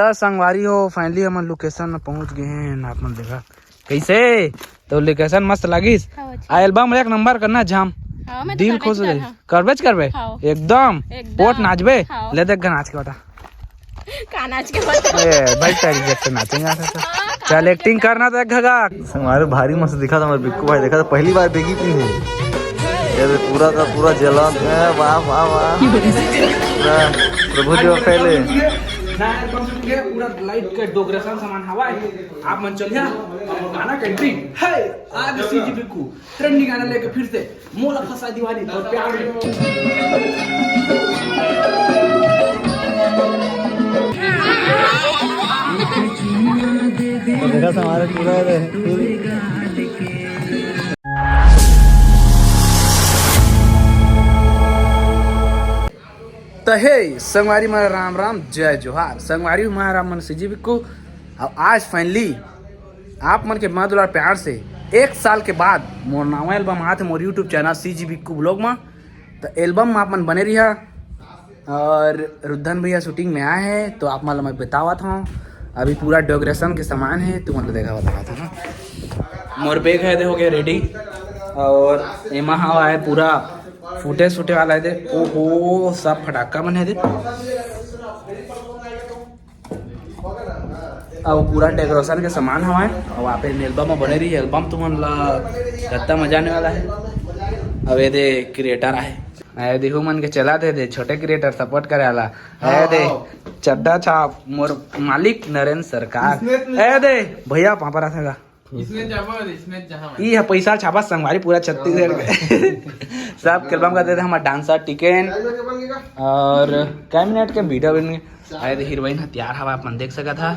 तो संगवारी हो फाइनली हम लोकेशन में पहुंच गए हैं। आप मन देखा कैसे तो लोकेशन मस्त लगिस। आ एल्बम एक नंबर करना जाम दिल खुश हो जाए। करबेच करबे एकदम पोट नाचबे ले देख नाच के बता का नाच के बता ए भाई तेरी जैसे नाचेंगे तो चल एक्टिंग करना तो घगा हमारे भारी मस्त दिखा था हमारे बिक्कू भाई देखा था पहली बार बेगी पी है ये पूरा का पूरा जलन है। वाह वाह वाह प्रभु जी पहले पूरा लाइट के डेकोरेशन सामान हवा है। आप मन चलिया गाना कंट्री है आज सीजी बिक्कू ट्रेंडिंग गाना लेके फिर से मोला फसा दीवानी और प्यार देखा था हमारे पूरा तो हे संगवारी मारा राम राम जय जोहार संगवारी मारा मन सीजी बिक्कू। अब आज फाइनली आप मन के मधुर प्यार से 1 साल के बाद मोर नवा एल्बम आते मोर YouTube channel CG Bikku blog में। तो एल्बम आप मन बने रहा और रुद्धन भैया शूटिंग में आए हैं तो आप मतलब मैं बतावा था अभी पूरा डेकोरेशन के सामान है तो मतलब देखा बतावा था ना। मोर बैग है हो गया रेडी और एमा हवा है पूरा फुटेज फुटे वाला है दे ओहो सब फटाका बने दे और पूरा डेकोरेशन के सामान हवा है और वहाँ पे एल्बम में बने रही एल्बम तो मन कितना मजा आने वाला है। अब ये दे क्रिएटर है देखो मन के चला दे छोटे क्रिएटर सपोर्ट करे वाला है दे चड्डा छाप मोर मालिक नरेंद्र सरकार है दे भैया पापा रखेगा ये पैसा छापा संगवारी पूरा 36,000 के सब एल्बम का देते हमारा डांसर टिकन और क्या मिनट के वीडियो बन आए थे हीरोइन तैयार हवा अपन देख सका था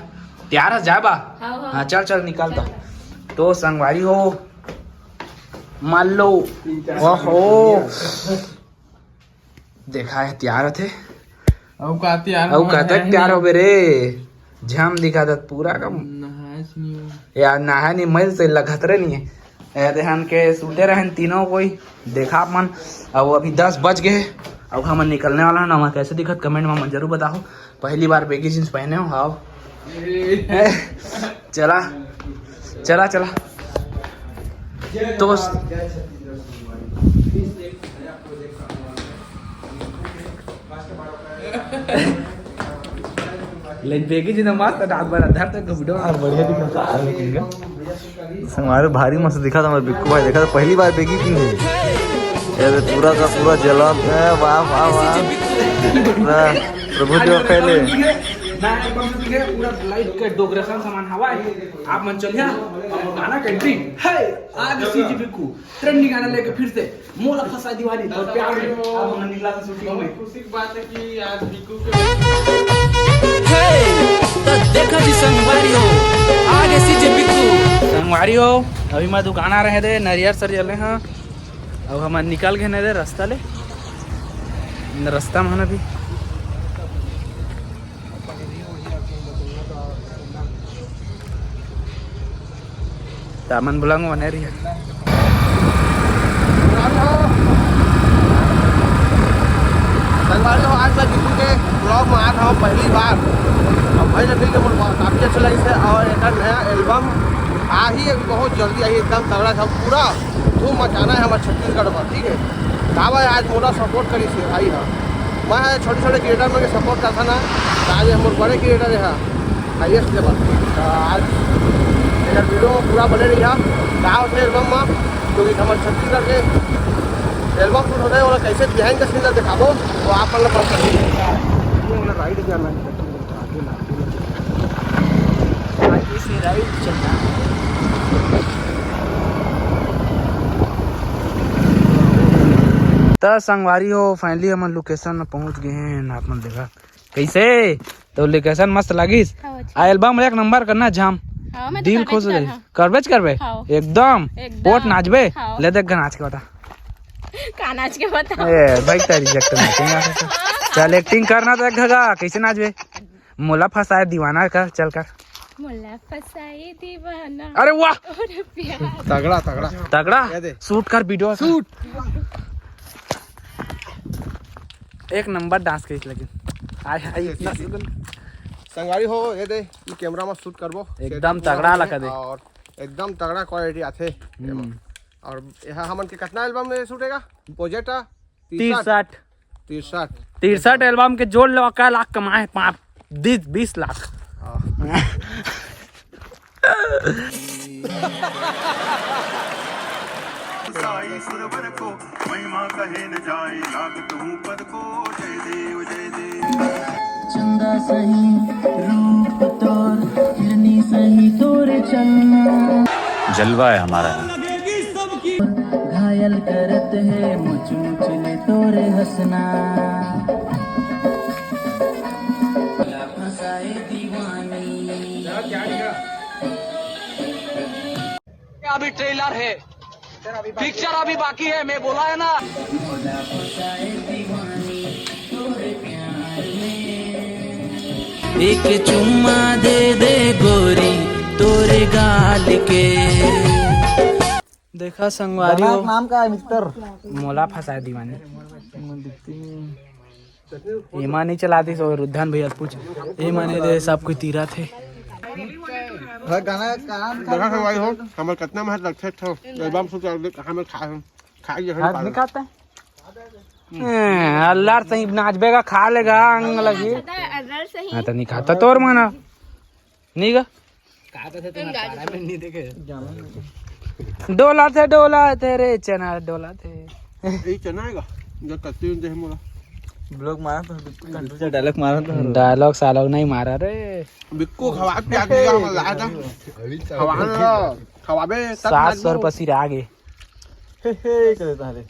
तैयार है जाबा हाँ चल चल निकाल दो तो संगवारी हो मान लो ओहो देखा है तैयार थे अब कहते तैयार हो रे झम दिखा था पूरा का यार नहा नहीं मैल से लगतरे नहीं है देहन के सुते रहन तीनों कोई देखा मन। अब अभी 10 बज गए अब हम निकलने वाला ना कैसे दिखत कमेंट में जरूर बताओ। पहली बार बेगी जींस पहने हो आओ चला चला चला तो लेकिन बेगी जी ने मस्त डाक बार आधार तक वीडियो और बढ़िया दिखा हमारे भारी मस्त दिखा था हमारे बिक्कू भाई देखा था पहली बार बेगी पी है ये पूरा का पूरा जलन है। वाह वाह वाह प्रभु जी पहले पूरा लाइट के डेकोरेशन सामान हवा है। आप मन चलिया गाना कंट्री है आज सीजी बिक्कू ट्रेंडिंग गाना लेके फिर से मोला फसा दीवानी और प्यार में अब हम निकला था शूटिंग में। खुशी की बात है कि आज बिक्कू के तो देखा जी संगवारी हो आगे सीजी बिक्कू संगवारी हो अभी मैं दुकान आ रहे थे नरियर सर चले हाँ अब हम निकल गए नहीं रास्ता ले रास्ता में अभी तामन बुलाऊंगा बने रही है आज मैं बिक्कू के ब्लॉग में आ रहा हूँ पहली बार और भाई ने मिलकर मुझे काफ़ी अच्छा लगी है और एक नया एल्बम आ ही बहुत जल्दी आई एकदम तगड़ा था पूरा धूम मचाना है हमारे छत्तीसगढ़ में ठीक है कहा है आज मोला सपोर्ट करी से भाई हाँ मैं छोटे छोटे क्रिएटर में सपोर्ट करता ना तो आज हमारे बड़े क्रिएटर है हाइएस्ट लेवल तो आज मेरा वीडियो पूरा बने रही है कहा होते एल्बम में क्योंकि हमारे छत्तीसगढ़ के एल्बम शूट होता है और कैसे बिहाइंड का सीन दिखाबो तो आप मतलब पसंद राइड जाना तो संगवारी हो फाइनली हम लोकेशन में पहुंच गए हैं। आप मन देखा कैसे तो लोकेशन मस्त लगिस। आ एल्बम एक नंबर करना जाम दिल खुश हो जाए। करबेच करबे एकदम पोट नाचबे ले देख नाच के बता का नाच के बता ए भाई तेरी जैसे नाचेंगे चल एक्टिंग करना तो घगा कैसे नाचबे मोला फसाए दीवाना कर चल कर मोला फसाए दीवाना अरे वाह तगड़ा तगड़ा तगड़ा शूट कर वीडियो शूट एक नंबर डांस करी लेकिन आय हाय इतना संगवारी हो ये दे ये कैमरा में शूट करबो एकदम तगड़ा लगा दे। और एकदम तगड़ा क्वालिटी आथे और यहाँ हमन के कितना एल्बम में शूटेगा प्रोजेक्ट 63 एल्बम के जोड़ लो का लाख कमाए 20 लाख। साई सुरवर को महिमा कहे न जाए लागत हूँ पद को जय देव जय देव। चंदा सही रूप तोर हिरनी सही तोरे चलना जलवा है हमारा। घायल करत है मुझ मुझले तोरे हंसना फसाए दीवानी। अभी ट्रेलर है, पिक्चर अभी बाकी है, मैं बोला है ना। फसाए दीवानी तोरे प्यार में एक चुम्मा दे दे गोरी तोरे गाल के। देखा संगवारी हो नाम का है मिस्टर मोला फंसाए दीवाने। एमा नहीं चलाती सो रुद्धान भैया से पूछ एमा नहीं दे सब कोई तीरा थे। गाना देखा संगवारी हो हमर कितना मेहनत लगथे तो एल्बम शूट कर कहां में खाई हाथ नहीं खाता है अल्लाह सही नाचबेगा खा लेगा अंग लगी अदर सही हाँ तो नहीं खाता तोर माना नहीं गा डोला थे रे चना डोला थे ये चना है जो कत्ती दे मोला ब्लॉग मारा तो कंट्रोल से डायलॉग मारा तो डायलॉग सालोग नहीं मारा रे बिक्कू खवा के आ गया हम लाया था खवाबे 700 रुपये सिर आगे हे कर देता है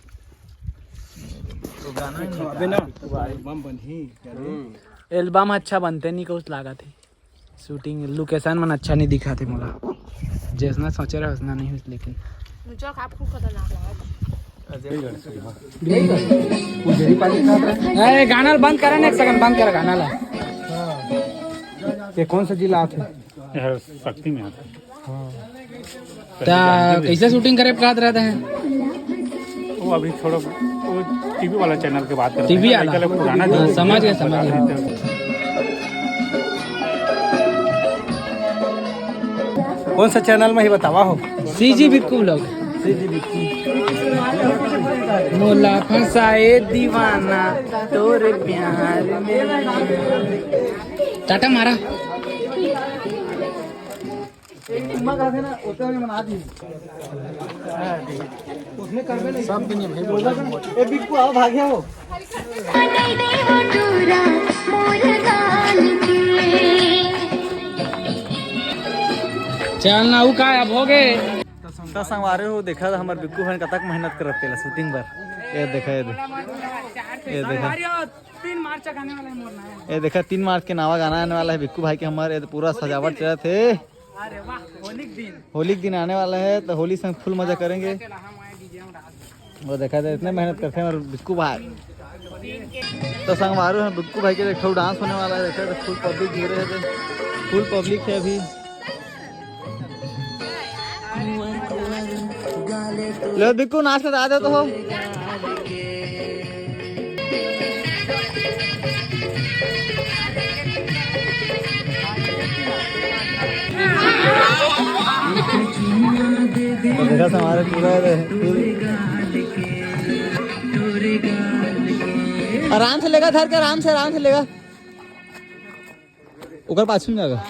तो गाना एल्बम अच्छा बनते नहीं कुछ लागा थे शूटिंग लोकेशन में अच्छा नहीं दिखा थे मोला जैसा सोचे रहे उतना नहीं हुई लेकिन मुझे आपको खतरनाक लगा। अरे गाना बंद करा ना एक सेकंड बंद करा गाना ला। ये कौन सा जिला आते शक्ति में आता कैसे शूटिंग करे बात रहते हैं वो अभी छोड़ो वो टीवी वाला चैनल के बात कर टीवी वाला पुराना समझ गए कौन सा चैनल में ही बतावा हो सीजी बिक्कू लोग मोला फंसाए दीवाना तोरे प्यार में। टाटा मारा सब दिन भाई बिक्कू आओ भाग्या हो चल ना का अब हो गए तो संगवारे हो देखा था हमारे बिक्कू भाई कतक मेहनत करते ला शूटिंग पर ये देखा ये देखा 3 मार्च गाने वाला है मोरना ये देखा 3 मार्च के नावा गाना आने वाला है बिक्कू भाई के हमारे तो पूरा सजावट चल थे। अरे वाह होली के दिन आने वाला है तो होली संग फुल मजा करेंगे। वो देखा था इतने मेहनत करते हैं हमारे बिक्कू भाई तो संगवारू है बिक्कू भाई के एक डांस होने वाला है। देखा फुल पब्लिक घिरे है फुल पब्लिक है अभी। लो बिक्कू नाच कर आ जाओ तो हो तो देखा हमारे पूरा आराम से लेगा धर के आराम से लेगा ऊपर पाछू जाएगा।